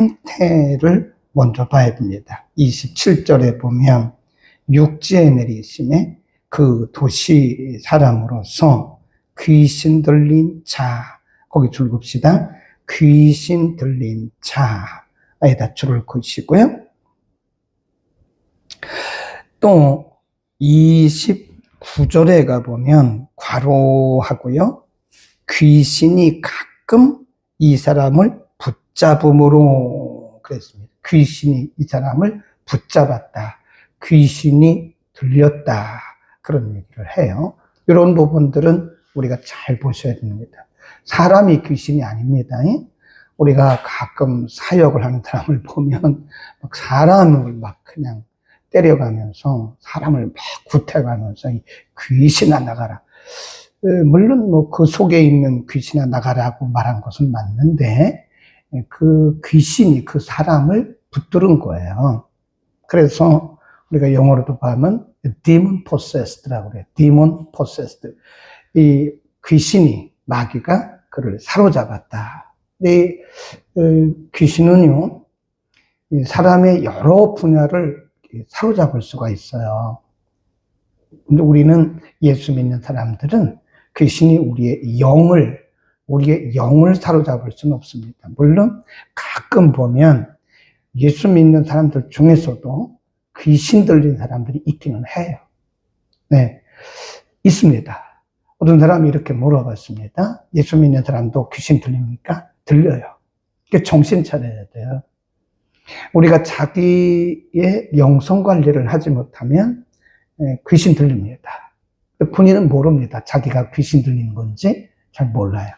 상태를 먼저 봐야 됩니다. 27절에 보면 육지에 내리심에 그 도시 사람으로서 귀신 들린 자, 거기 줄 긋읍시다. 귀신 들린 자에다 줄을 그으시고요. 또 29절에 가보면 괄호하고요. 귀신이 가끔 이 사람을 붙잡음으로 그랬습니다. 귀신이 이 사람을 붙잡았다. 귀신이 들렸다. 그런 얘기를 해요. 이런 부분들은 우리가 잘 보셔야 됩니다. 사람이 귀신이 아닙니다. 우리가 가끔 사역을 하는 사람을 보면 막 사람을 막 그냥 때려가면서 사람을 막 구태가면서 귀신아 나가라. 물론 뭐 그 속에 있는 귀신아 나가라고 말한 것은 맞는데 그 귀신이 그 사람을 붙들은 거예요. 그래서 우리가 영어로도 보면 demon possed라고 그래요. demon possessed. 이 귀신이 마귀가 그를 사로잡았다. 이 귀신은요 사람의 여러 분야를 사로잡을 수가 있어요. 근데 우리는 예수 믿는 사람들은 귀신이 우리의 영을 사로잡을 수는 없습니다. 물론 가끔 보면 예수 믿는 사람들 중에서도 귀신 들린 사람들이 있기는 해요. 네, 있습니다. 어떤 사람이 이렇게 물어봤습니다. 예수 믿는 사람도 귀신 들립니까? 들려요. 그러니까 정신 차려야 돼요. 우리가 자기의 영성 관리를 하지 못하면 귀신 들립니다. 본인은 모릅니다. 자기가 귀신 들리는 건지 잘 몰라요.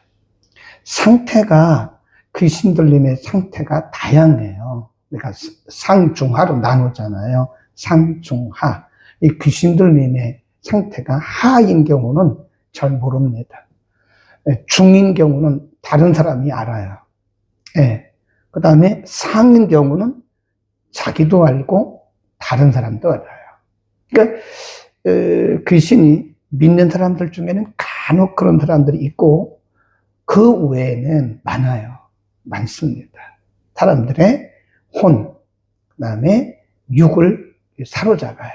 상태가, 귀신 들림의 상태가 다양해요. 그러니까 상중하로 나누잖아요. 상중하. 이 귀신 들림의 상태가 하인 경우는 잘 모릅니다. 중인 경우는 다른 사람이 알아요. 그 다음에 상인 경우는 자기도 알고 다른 사람도 알아요. 그러니까 귀신이 믿는 사람들 중에는 간혹 그런 사람들이 있고 그 외에는 많습니다. 사람들의 혼, 그 다음에 육을 사로잡아요.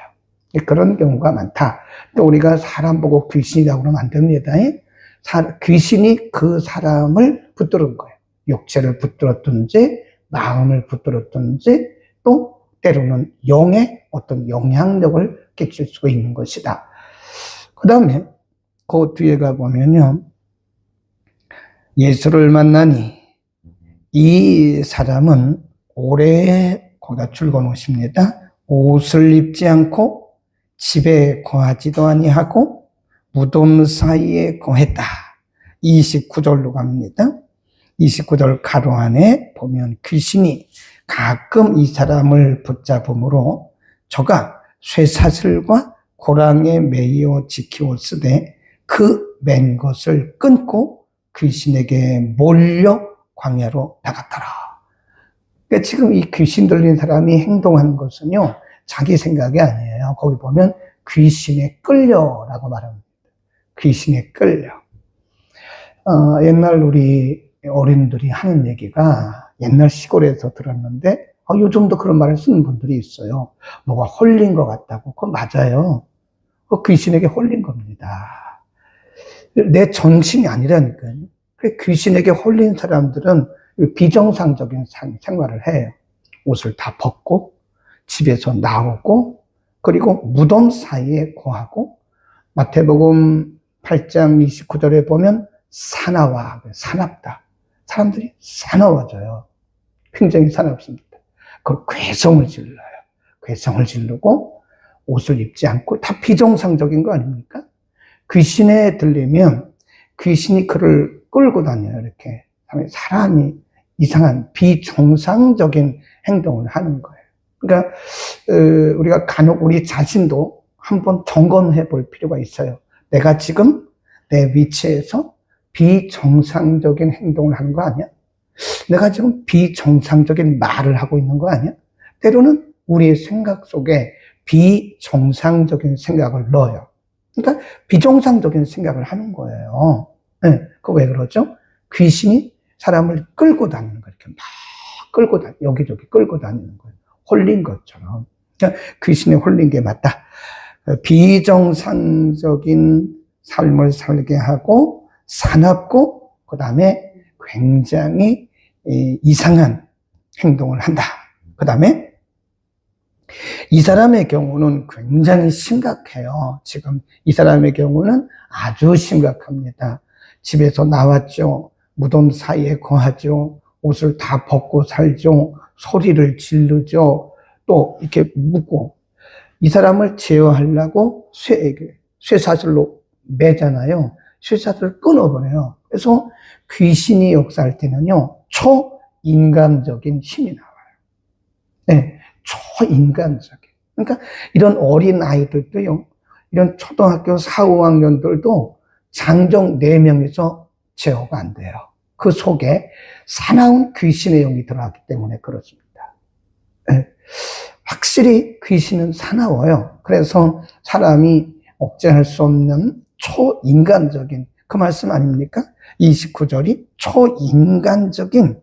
그런 경우가 많다. 또 우리가 사람 보고 귀신이라고 그러면 안 됩니다. 귀신이 그 사람을 붙들은 거예요. 육체를 붙들었든지 마음을 붙들었든지 또 때로는 영의 어떤 영향력을 끼칠 수가 있는 것이다. 그 다음에 그 뒤에 가보면요. 예수를 만나니 이 사람은 오래 거기다 줄거 놓으십니다. 옷을 입지 않고 집에 거하지도 아니하고 무덤 사이에 거했다. 29절로 갑니다. 29절 가로 안에 보면 귀신이 가끔 이 사람을 붙잡음으로 저가 쇠사슬과 고랑에 매여 지키었으되 그 맨 것을 끊고 귀신에게 몰려 광야로 나갔더라. 그러니까 지금 이 귀신 들린 사람이 행동하는 것은요 자기 생각이 아니에요. 거기 보면 귀신에 끌려라고 말합니다. 귀신에 끌려. 옛날 우리 어른들이 하는 얘기가 옛날 시골에서 들었는데 요즘도 그런 말을 쓰는 분들이 있어요. 뭐가 홀린 것 같다고. 그거 맞아요. 그 귀신에게 홀린 겁니다. 내 정신이 아니라니까요. 귀신에게 홀린 사람들은 비정상적인 생활을 해요. 옷을 다 벗고 집에서 나오고 그리고 무덤 사이에 거하고 마태복음 8장 29절에 보면 사납다. 사람들이 사나워져요. 굉장히 사납습니다. 그걸 괴성을 질러요. 괴성을 지르고 옷을 입지 않고 다 비정상적인 거 아닙니까? 귀신에 들리면 귀신이 그를 끌고 다녀요. 이렇게 사람이 이상한 비정상적인 행동을 하는 거예요. 그러니까 우리가 간혹 우리 자신도 한번 점검해 볼 필요가 있어요. 내가 지금 내 위치에서 비정상적인 행동을 하는 거 아니야? 내가 지금 비정상적인 말을 하고 있는 거 아니야? 때로는 우리의 생각 속에 비정상적인 생각을 넣어요. 그러니까 비정상적인 생각을 하는 거예요. 네, 그 왜 그러죠? 귀신이 사람을 끌고 다니는 거, 이렇게 막 여기저기 끌고 다니는 거예요. 홀린 것처럼. 그러니까 귀신에 홀린 게 맞다. 비정상적인 삶을 살게 하고 사납고 그 다음에 굉장히 이상한 행동을 한다. 그 다음에 이 사람의 경우는 굉장히 심각해요. 지금 이 사람의 경우는 아주 심각합니다. 집에서 나왔죠. 무덤 사이에 거하죠. 옷을 다 벗고 살죠. 소리를 지르죠. 또 이렇게 묻고 이 사람을 제어하려고 쇠사슬로 매잖아요. 쇠사슬을 끊어버려요. 그래서 귀신이 역사할 때는요, 초인간적인 힘이 나와요. 네, 초인간적인. 그러니까 이런 어린 아이들도요, 이런 초등학교 4, 5학년들도 장정 4명에서 제어가 안 돼요. 그 속에 사나운 귀신의 영이 들어가기 때문에 그렇습니다. 네, 확실히 귀신은 사나워요. 그래서 사람이 억제할 수 없는 초인간적인 그 말씀 아닙니까? 29절이 초인간적인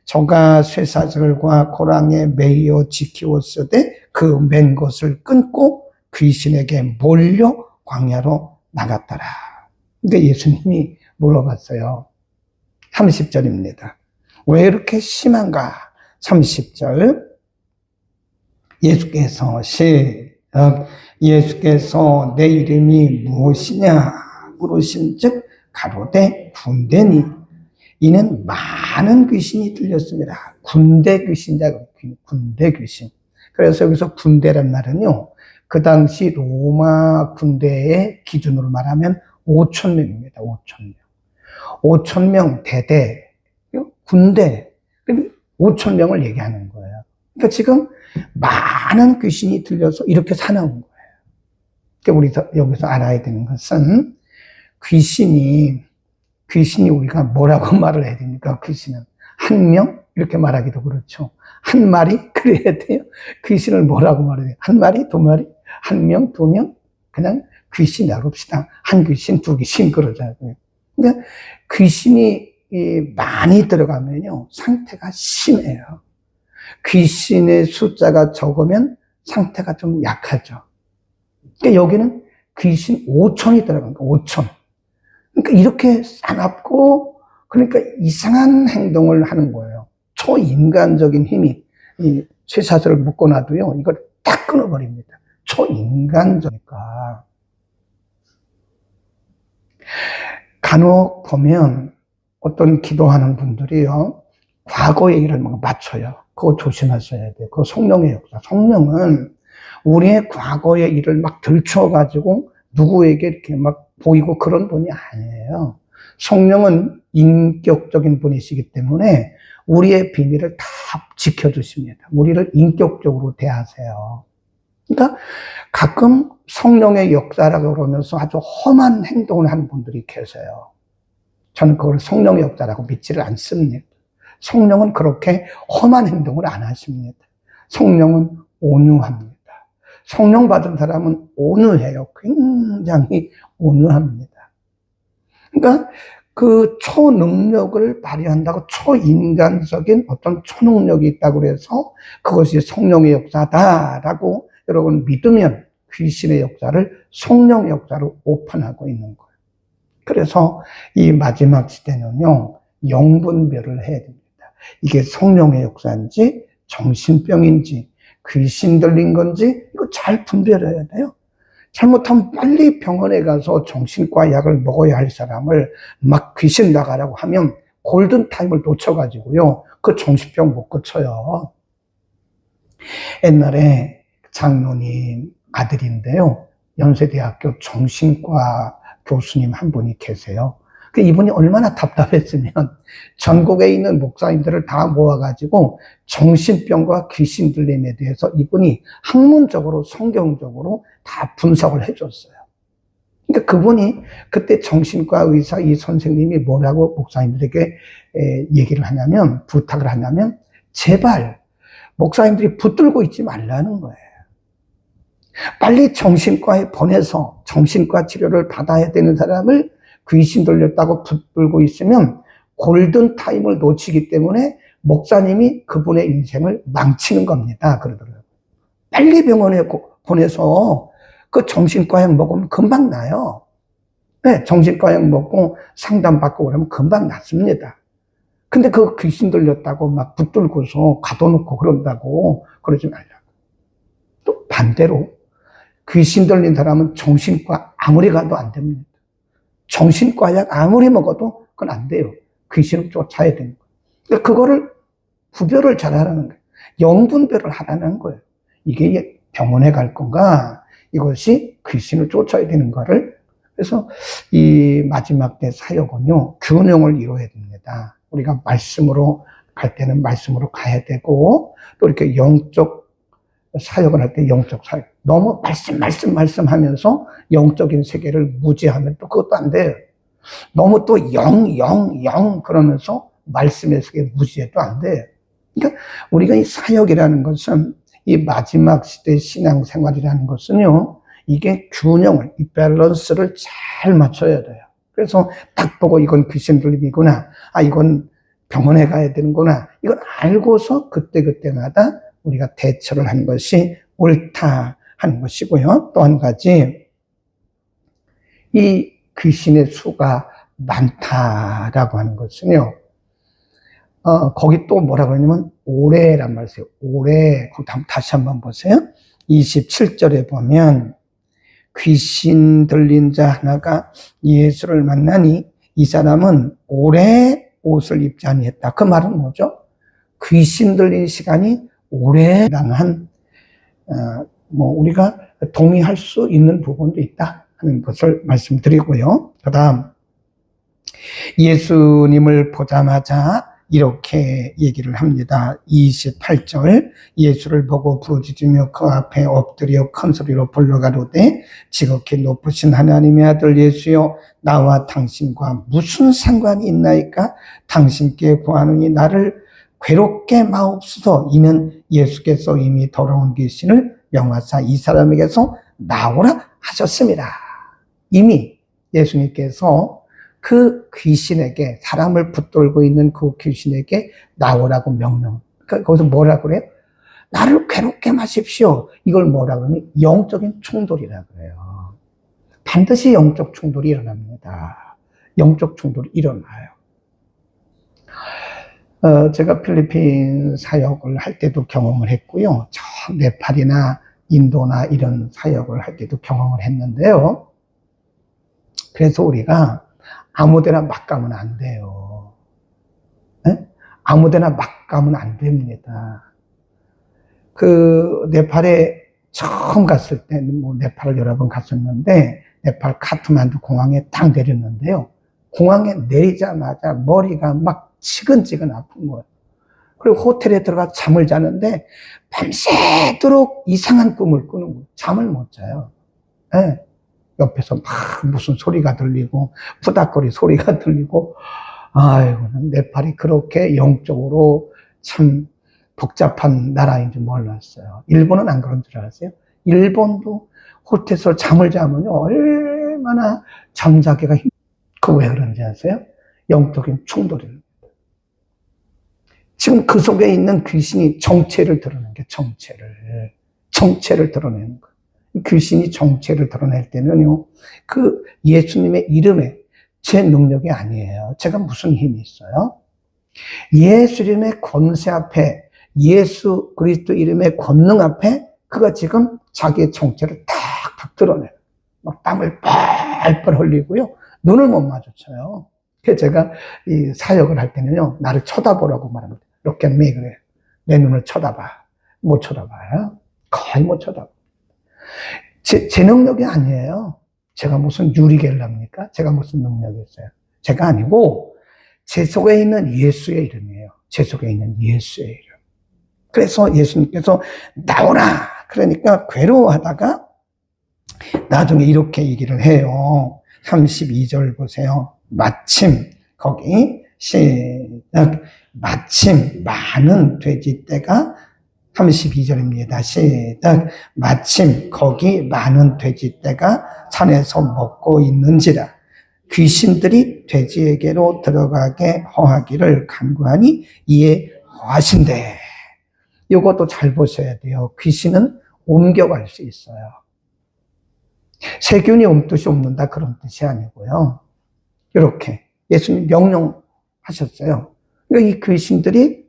저가 쇠사슬과 고랑에 매여 지키었으되 그 맨 것을 끊고 귀신에게 몰려 광야로 나갔더라. 그러니까 예수님이 물어봤어요. 30절입니다. 왜 이렇게 심한가? 30절 예수께서 내 이름이 무엇이냐 물으신즉 가로되 군대니 이는 많은 귀신이 들렸습니다. 군대 귀신이다. 군대 귀신. 그래서 여기서 군대란 말은요, 그 당시 로마 군대의 기준으로 말하면 5,000명입니다. 5,000명. 5,000명 대대 군대 5,000명을 얘기하는 거예요. 그러니까 지금 많은 귀신이 들려서 이렇게 사나운 거예요. 그러니까 우리 여기서 알아야 되는 것은 귀신이 우리가 뭐라고 말을 해야 됩니까? 귀신은 한 명? 이렇게 말하기도 그렇죠. 한 마리? 그래야 돼요. 귀신을 뭐라고 말해야 돼요? 한 마리? 두 마리? 한 명? 두 명? 그냥 귀신이라고 합시다. 한 귀신, 두 귀신 그러자고요. 그러니까 귀신이 많이 들어가면요, 상태가 심해요. 귀신의 숫자가 적으면 상태가 좀 약하죠. 그러니까 여기는 귀신 5,000이 들어간 거예요. 5,000. 그러니까 이렇게 사납고 그러니까 이상한 행동을 하는 거예요. 초인간적인 힘이 이 쇠사슬을 묶어놔도요, 이걸 딱 끊어버립니다. 초인간적이니까. 간혹 보면 어떤 기도하는 분들이요, 과거 얘기를 막 맞춰요. 그거 조심하셔야 돼요. 그거 성령의 역사. 성령은 우리의 과거의 일을 막 들춰가지고 누구에게 이렇게 막 보이고 그런 분이 아니에요. 성령은 인격적인 분이시기 때문에 우리의 비밀을 다 지켜주십니다. 우리를 인격적으로 대하세요. 그러니까 가끔 성령의 역사라고 그러면서 아주 험한 행동을 하는 분들이 계세요. 저는 그걸 성령의 역사라고 믿지를 않습니다. 성령은 그렇게 험한 행동을 안 하십니다. 성령은 온유합니다. 성령 받은 사람은 온유해요. 굉장히 온유합니다. 그러니까 그 초능력을 발휘한다고 초인간적인 어떤 초능력이 있다고 해서 그것이 성령의 역사다라고 여러분 믿으면 귀신의 역사를 성령의 역사로 오픈하고 있는 거예요. 그래서 이 마지막 시대는요, 영분별을 해야 됩니다. 이게 성령의 역사인지 정신병인지 귀신 들린 건지 이거 잘 분별해야 돼요. 잘못하면 빨리 병원에 가서 정신과 약을 먹어야 할 사람을 막 귀신 나가라고 하면 골든타임을 놓쳐가지고요, 그 정신병 못 고쳐요. 옛날에 장로님 아들인데요, 연세대학교 정신과 교수님 한 분이 계세요. 이분이 얼마나 답답했으면 전국에 있는 목사님들을 다 모아가지고 정신병과 귀신 들림에 대해서 이분이 학문적으로 성경적으로 다 분석을 해줬어요. 그러니까 그분이 그때 정신과 의사 이 선생님이 뭐라고 목사님들에게 얘기를 하냐면, 부탁을 하냐면, 제발 목사님들이 붙들고 있지 말라는 거예요. 빨리 정신과에 보내서 정신과 치료를 받아야 되는 사람을 귀신 들렸다고 붙들고 있으면 골든타임을 놓치기 때문에 목사님이 그분의 인생을 망치는 겁니다. 그러더라고요. 빨리 병원에 보내서 그 정신과약 먹으면 금방 나요. 네, 정신과약 먹고 상담받고 그러면 금방 낫습니다. 근데 그 귀신 들렸다고 막 붙들고서 가둬놓고 그런다고 그러지 말라고. 또 반대로 귀신 들린 사람은 정신과 아무리 가도 안 됩니다. 정신과약 아무리 먹어도 그건 안 돼요. 귀신을 쫓아야 되는 거예요. 그러니까 그거를 구별을 잘 하라는 거예요. 영분별을 하라는 거예요. 이게 병원에 갈 건가? 이것이 귀신을 쫓아야 되는 거를. 그래서 이 마지막 때 사역은요, 균형을 이루어야 됩니다. 우리가 말씀으로 갈 때는 말씀으로 가야 되고, 또 이렇게 영적 사역을 할 때 영적 사역. 너무 말씀 하면서 영적인 세계를 무지하면 또 그것도 안 돼요. 너무 또 영 그러면서 말씀의 세계 무지해도 안 돼요. 그러니까 우리가 이 사역이라는 것은 이 마지막 시대 신앙생활이라는 것은요, 이게 균형을, 이 밸런스를 잘 맞춰야 돼요. 그래서 딱 보고 이건 귀신 들림이구나, 이건 병원에 가야 되는구나, 이건 알고서 그때그때마다 우리가 대처를 하는 것이 옳다 하는 것이고요. 또 한 가지, 이 귀신의 수가 많다라고 하는 것은요, 거기 또 뭐라고 하냐면 오래란 말이에요. 오래. 다시 한번 보세요. 27절에 보면 귀신 들린 자 하나가 예수를 만나니 이 사람은 오래 옷을 입지 아니했다. 그 말은 뭐죠? 귀신 들린 시간이 오래라는 우리가 동의할 수 있는 부분도 있다 하는 것을 말씀드리고요. 그 다음 예수님을 보자마자 이렇게 얘기를 합니다. 28절, 예수를 보고 부르짖으며 그 앞에 엎드려 큰 소리로 불러가로되 지극히 높으신 하나님의 아들 예수여, 나와 당신과 무슨 상관이 있나이까? 당신께 구하노니 나를 괴롭게 마옵소서. 이는 예수께서 이미 더러운 귀신을 명하사 이 사람에게서 나오라 하셨습니다. 이미 예수님께서 그 귀신에게, 사람을 붙들고 있는 그 귀신에게 나오라고 명령. 그러니까 거기서 뭐라고 그래요? 나를 괴롭게 마십시오. 이걸 뭐라고 그러니? 영적인 충돌이라고 그래요. 반드시 영적 충돌이 일어납니다. 영적 충돌이 일어나요. 제가 필리핀 사역을 할 때도 경험을 했고요. 저 네팔이나 인도나 이런 사역을 할 때도 경험을 했는데요. 그래서 우리가 아무데나 막 가면 안 돼요. 네? 아무데나 막 가면 안 됩니다. 그 네팔에 처음 갔을 때, 네팔을 여러 번 갔었는데, 네팔 카트만두 공항에 딱 내렸는데요. 공항에 내리자마자 머리가 막 치근치근 아픈 거예요. 그리고 호텔에 들어가 잠을 자는데 밤새도록 이상한 꿈을 꾸는 거예요. 잠을 못 자요. 네. 옆에서 막 무슨 소리가 들리고 푸닥거리 소리가 들리고, 아이고, 네팔이 그렇게 영적으로 참 복잡한 나라인 줄 몰랐어요. 일본은 안 그런 줄 알았어요. 일본도 호텔에서 잠을 자면요 얼마나 잠자기가 그 왜 그런지 아세요? 영적인 충돌입니다. 지금 그 속에 있는 귀신이 정체를 드러내는 게 정체를 드러내는 거예요. 귀신이 정체를 드러낼 때는요, 그 예수님의 이름에 제 능력이 아니에요. 제가 무슨 힘이 있어요? 예수 이름의 권세 앞에, 예수 그리스도 이름의 권능 앞에 그가 지금 자기의 정체를 탁탁 드러내요. 막 땀을 뻘뻘 흘리고요. 눈을 못 마주쳐요. 그래서 제가 이 사역을 할 때는요, 나를 쳐다보라고 말합니다. Look at me, 그래요. 내 눈을 쳐다봐. 못 쳐다봐요. 거의 못 쳐다봐. 제 능력이 아니에요. 제가 무슨 유리겔랍니까? 제가 무슨 능력이 있어요? 제가 아니고 제 속에 있는 예수의 이름이에요. 제 속에 있는 예수의 이름. 그래서 예수님께서 나오라! 그러니까 괴로워하다가 나중에 이렇게 얘기를 해요. 32절 보세요. 마침 거기 시작. 마침 많은 돼지떼가 32절입니다. 시작. 마침 거기 많은 돼지떼가 산에서 먹고 있는지라 귀신들이 돼지에게로 들어가게 허하기를 간구하니 이에 거하신데, 이것도 잘 보셔야 돼요. 귀신은 옮겨갈 수 있어요. 세균이 옮듯이 옮는다 그런 뜻이 아니고요. 이렇게 예수님 명령하셨어요. 그러니까 이 귀신들이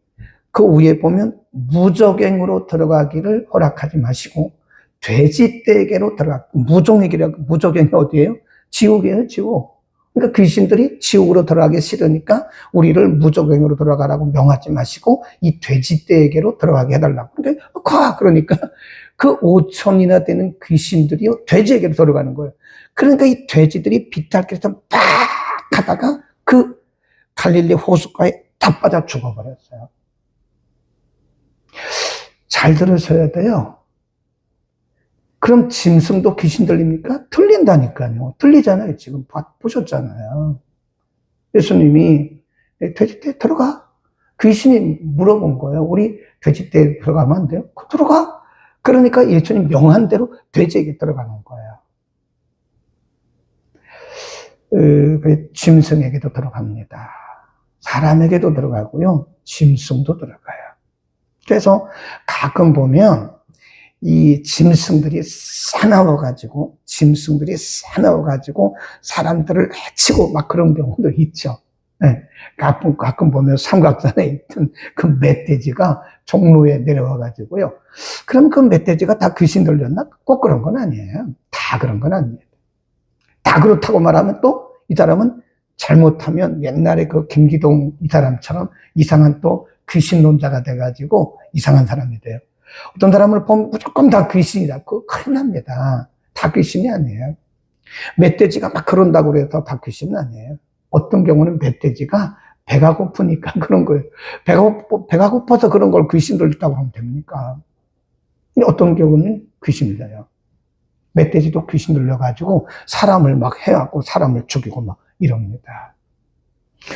그 위에 보면 무적행으로 들어가기를 허락하지 마시고 돼지떼에게로 무종행이라고. 무적행이 어디예요? 지옥이에요, 지옥. 그러니까 귀신들이 지옥으로 들어가기 싫으니까 우리를 무적행으로 들어가라고 명하지 마시고 이 돼지떼에게로 들어가게 해달라고. 그러니까 그 5천이나 되는 귀신들이 돼지에게로 들어가는 거예요. 그러니까 이 돼지들이 비탈길에서 막 가다가 그 갈릴리 호숫가에 다 빠져 죽어버렸어요. 잘 들으셔야 돼요. 그럼 짐승도 귀신 들립니까? 들린다니까요. 들리잖아요. 지금 보셨잖아요. 예수님이 돼지떼 들어가. 귀신이 물어본 거예요. 우리 돼지떼 들어가면 안 돼요? 들어가. 그러니까 예수님 명한 대로 돼지에게 들어가는 거예요. 짐승에게도 들어갑니다. 사람에게도 들어가고요. 짐승도 들어가요. 그래서 가끔 보면 이 짐승들이 사나워가지고 사람들을 해치고 막 그런 경우도 있죠. 네. 가끔 보면 삼각산에 있던 그 멧돼지가 종로에 내려와가지고요. 그럼 그 멧돼지가 다 귀신 들렸나? 꼭 그런 건 아니에요. 다 그런 건 아니에요. 다 그렇다고 말하면 또 이 사람은 잘못하면 옛날에 그 김기동 이 사람처럼 이상한 또 귀신론자가 돼가지고 이상한 사람이 돼요. 어떤 사람을 보면 무조건 다 귀신이다. 그거 큰일 납니다. 다 귀신이 아니에요. 멧돼지가 막 그런다고 해서 다 귀신은 아니에요. 어떤 경우는 멧돼지가 배가 고프니까 그런 거예요. 배가 고파서 그런 걸 귀신 들렸다고 하면 됩니까? 어떤 경우는 귀신이 돼요. 멧돼지도 귀신 들려가지고 사람을 막 해갖고 사람을 죽이고 막 이럽니다.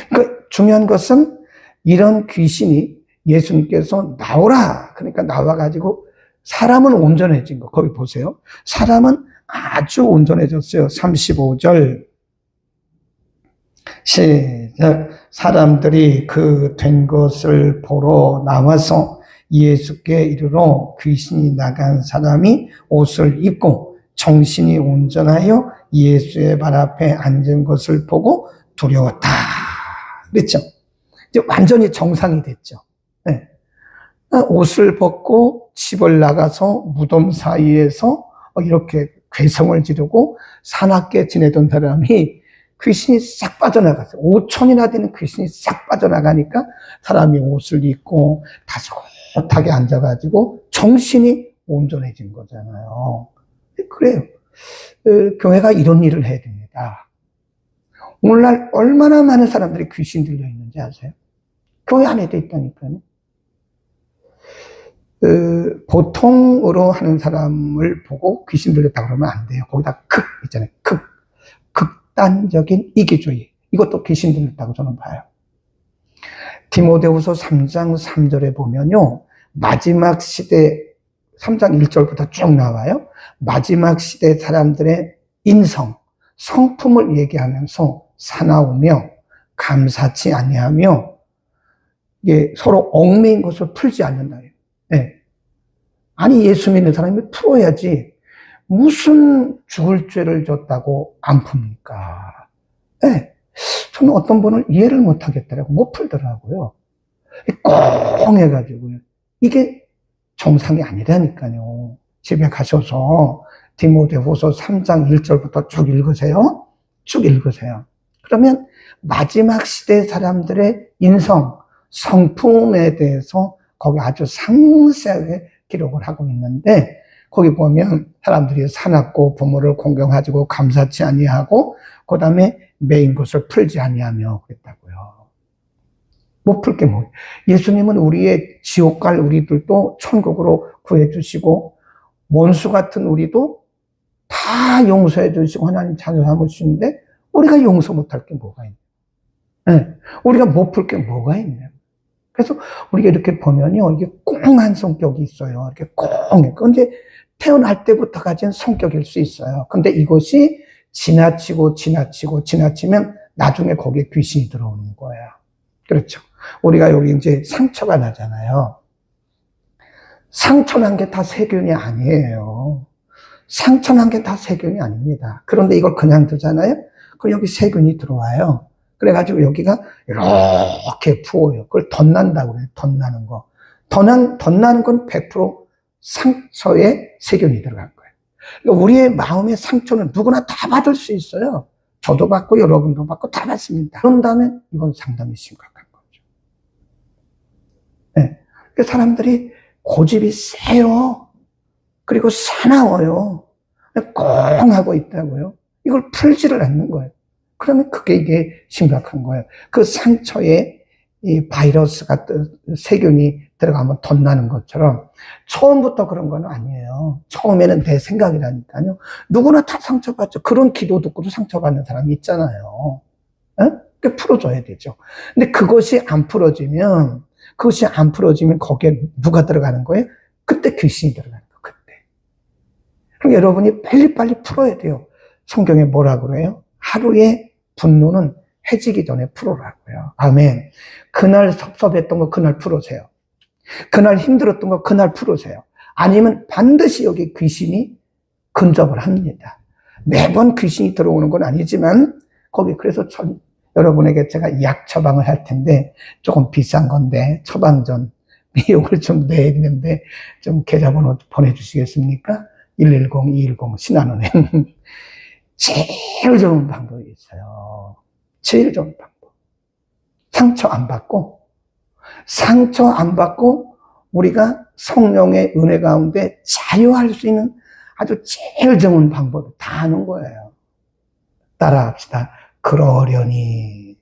그러니까 중요한 것은 이런 귀신이 예수님께서 나오라. 그러니까 나와가지고 사람은 온전해진 거. 거기 보세요. 사람은 아주 온전해졌어요. 35절. 시작. 사람들이 그 된 것을 보러 나와서 예수께 이르러 귀신이 나간 사람이 옷을 입고 정신이 온전하여 예수의 발 앞에 앉은 것을 보고 두려웠다. 그랬죠. 이제 완전히 정상이 됐죠. 네. 옷을 벗고 집을 나가서 무덤 사이에서 이렇게 괴성을 지르고 사납게 지내던 사람이 귀신이 싹 빠져나갔어요. 5천이나 되는 귀신이 싹 빠져나가니까 사람이 옷을 입고 다소곳하게 앉아가지고 정신이 온전해진 거잖아요. 그래요. 교회가 이런 일을 해야 됩니다. 오늘날 얼마나 많은 사람들이 귀신 들려 있는지 아세요? 교회 안에도 있다니까요. 보통으로 하는 사람을 보고 귀신 들렸다 그러면 안 돼요. 거기다 있잖아요. 극단적인 이기주의. 이것도 귀신 들렸다고 저는 봐요. 디모데후서 3장 3절에 보면요. 마지막 시대 3장 1절부터 쭉 나와요. 마지막 시대 사람들의 인성, 성품을 얘기하면서 사나우며 감사치 아니하며 서로 얽매인 것을 풀지 않는다. 네. 아니 예수 믿는 사람이 풀어야지 무슨 죽을 죄를 졌다고 안 풉니까? 네. 저는 어떤 분을 이해를 못 하겠더라고요. 못 풀더라고요. 꽁 해가지고요. 이게 정상이 아니라니까요. 집에 가셔서 디모데후서 3장 1절부터 쭉 읽으세요. 쭉 읽으세요. 그러면 마지막 시대 사람들의 인성, 성품에 대해서 거기 아주 상세하게 기록을 하고 있는데 거기 보면 사람들이 사납고 부모를 공경하고 감사치 아니하고 그 다음에 매인 것을 풀지 아니하며 그랬다고요. 못 풀 게 뭐예요? 예수님은 우리의 지옥 갈 우리들도 천국으로 구해주시고 원수 같은 우리도 다 용서해 주시고 하나님 자녀 삼으시는데 우리가 용서 못할 게 뭐가 있냐? 네. 우리가 못 풀 게 뭐가 있냐? 그래서 우리가 이렇게 보면요, 이게 꽁한 성격이 있어요. 이렇게 꽁해. 근데 태어날 때부터 가진 성격일 수 있어요. 근데 이것이 지나치면 나중에 거기에 귀신이 들어오는 거예요. 그렇죠. 우리가 여기 이제 상처가 나잖아요. 상처 난 게 다 세균이 아니에요. 상처 난 게 다 세균이 아닙니다. 그런데 이걸 그냥 두잖아요. 그럼 여기 세균이 들어와요. 그래가지고 여기가 이렇게 부어요. 그걸 덧난다고 그래요. 덧나는 거. 덧나는 건 100% 상처에 세균이 들어간 거예요. 그러니까 우리의 마음의 상처는 누구나 다 받을 수 있어요. 저도 받고 여러분도 받고 다 받습니다. 그런다면 이건 상당히 심각한 거죠. 네. 그러니까 사람들이 고집이 세요. 그리고 사나워요. 꽁 하고 있다고요. 이걸 풀지를 않는 거예요. 그러면 이게 심각한 거예요. 그 상처에 이 바이러스 같은 세균이 들어가면 덧나는 것처럼 처음부터 그런 건 아니에요. 처음에는 내 생각이라니까요. 누구나 다 상처받죠. 그런 기도 듣고도 상처받는 사람이 있잖아요. 그 풀어줘야 되죠. 근데 그것이 안 풀어지면 거기에 누가 들어가는 거예요? 그때 귀신이 들어가는 거예요. 그때. 그럼 여러분이 빨리빨리 풀어야 돼요. 성경에 뭐라 그래요? 하루의 분노는 해지기 전에 풀어라고요. 아멘. 그날 섭섭했던 거 그날 풀으세요. 그날 힘들었던 거 그날 풀으세요. 아니면 반드시 여기 귀신이 근접을 합니다. 매번 귀신이 들어오는 건 아니지만 거기 그래서 여러분에게 제가 약 처방을 할 텐데 조금 비싼 건데 처방전 비용을 좀 내야 되는데 좀 계좌번호 보내주시겠습니까? 110-210 신한은행. 제일 좋은 방법이 있어요. 제일 좋은 방법. 상처 안 받고 우리가 성령의 은혜 가운데 자유할 수 있는 아주 제일 좋은 방법을 다 아는 거예요. 따라합시다. 그러려니.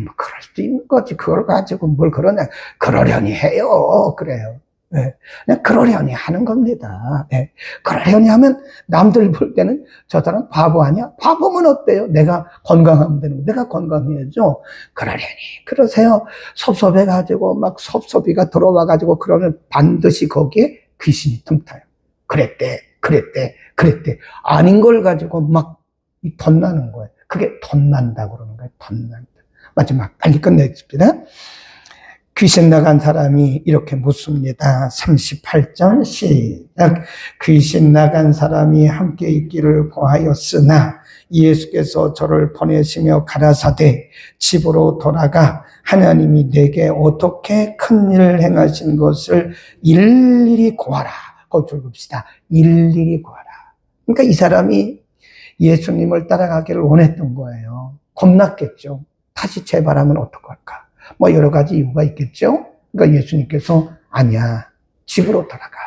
뭐 그럴 수도 있는 거지. 그걸 가지고 뭘 그러냐. 그러려니 해요. 그래요. 네. 그냥 그러려니 하는 겁니다. 네. 그러려니 하면 남들 볼 때는 저 사람 바보 아니야? 바보면 어때요? 내가 건강하면 되는 거. 내가 건강해야죠. 그러려니. 그러세요. 섭섭해가지고 막 섭섭이가 들어와가지고 그러면 반드시 거기에 귀신이 틈타요. 그랬대. 아닌 걸 가지고 막 덧나는 거예요. 그게 덧난다고 그러는 거예요. 덧난다. 마지막 빨리 끝내겠습니다. 귀신 나간 사람이 이렇게 묻습니다. 38절 시작. 귀신 나간 사람이 함께 있기를 고하였으나 예수께서 저를 보내시며 가라사대 집으로 돌아가 하나님이 내게 어떻게 큰 일을 행하신 것을 일일이 고하라. 거기 읽읍시다. 일일이 고하라. 그러니까 이 사람이 예수님을 따라가기를 원했던 거예요. 겁났겠죠. 다시 재발하면 어떡할까? 뭐 여러 가지 이유가 있겠죠. 그러니까 예수님께서 아니야, 집으로 돌아가.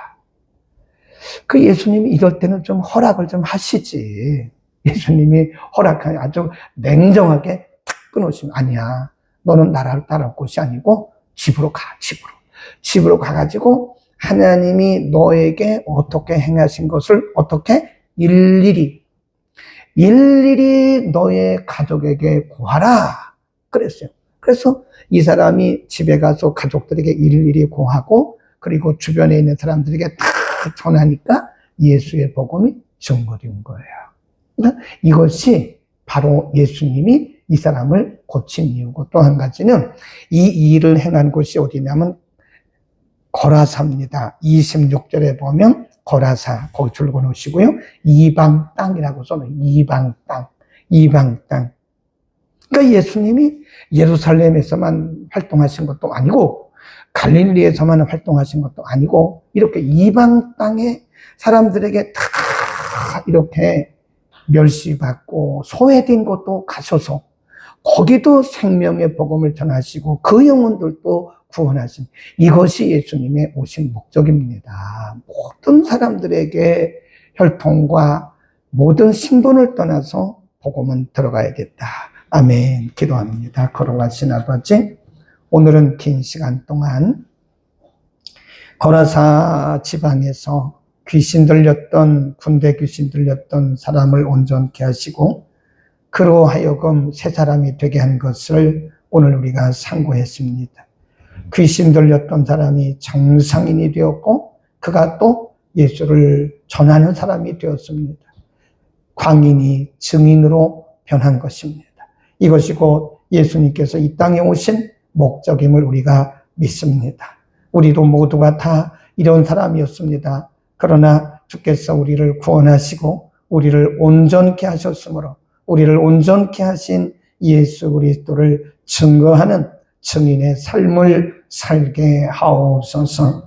그 예수님이 이럴 때는 좀 허락을 좀 하시지. 예수님이 허락하니 아주 냉정하게 탁 끊으시면 아니야, 너는 나를 따라올 것이 아니고 집으로 가. 집으로 가가지고 하나님이 너에게 어떻게 행하신 것을 어떻게 일일이 너의 가족에게 고하라 그랬어요. 그래서 이 사람이 집에 가서 가족들에게 일일이 고하고 그리고 주변에 있는 사람들에게 다 전하니까 예수의 복음이 증거된 거예요. 그러니까 이것이 바로 예수님이 이 사람을 고친 이유고, 또 한 가지는 이 일을 행한 곳이 어디냐면 거라사입니다. 26절에 보면 거라사, 거기 줄고 놓으시고요. 이방 땅이라고 써요. 이방 땅. 그러니까 예수님이 예루살렘에서만 활동하신 것도 아니고 갈릴리에서만 활동하신 것도 아니고 이렇게 이방 땅의 사람들에게 다 이렇게 멸시받고 소외된 곳도 가셔서 거기도 생명의 복음을 전하시고 그 영혼들도 구원하신, 이것이 예수님의 오신 목적입니다. 모든 사람들에게 혈통과 모든 신분을 떠나서 복음은 들어가야겠다. 아멘. 기도합니다. 걸어가신 아버지, 오늘은 긴 시간 동안 거라사 지방에서 귀신 들렸던, 군대 귀신 들렸던 사람을 온전케 하시고 그로 하여금 새 사람이 되게 한 것을 오늘 우리가 상고했습니다. 귀신 들렸던 사람이 정상인이 되었고 그가 또 예수를 전하는 사람이 되었습니다. 광인이 증인으로 변한 것입니다. 이것이 곧 예수님께서 이 땅에 오신 목적임을 우리가 믿습니다. 우리도 모두가 다 이런 사람이었습니다. 그러나 주께서 우리를 구원하시고 우리를 온전케 하셨으므로 우리를 온전케 하신 예수 그리스도를 증거하는 증인의 삶을 살게 하옵소서.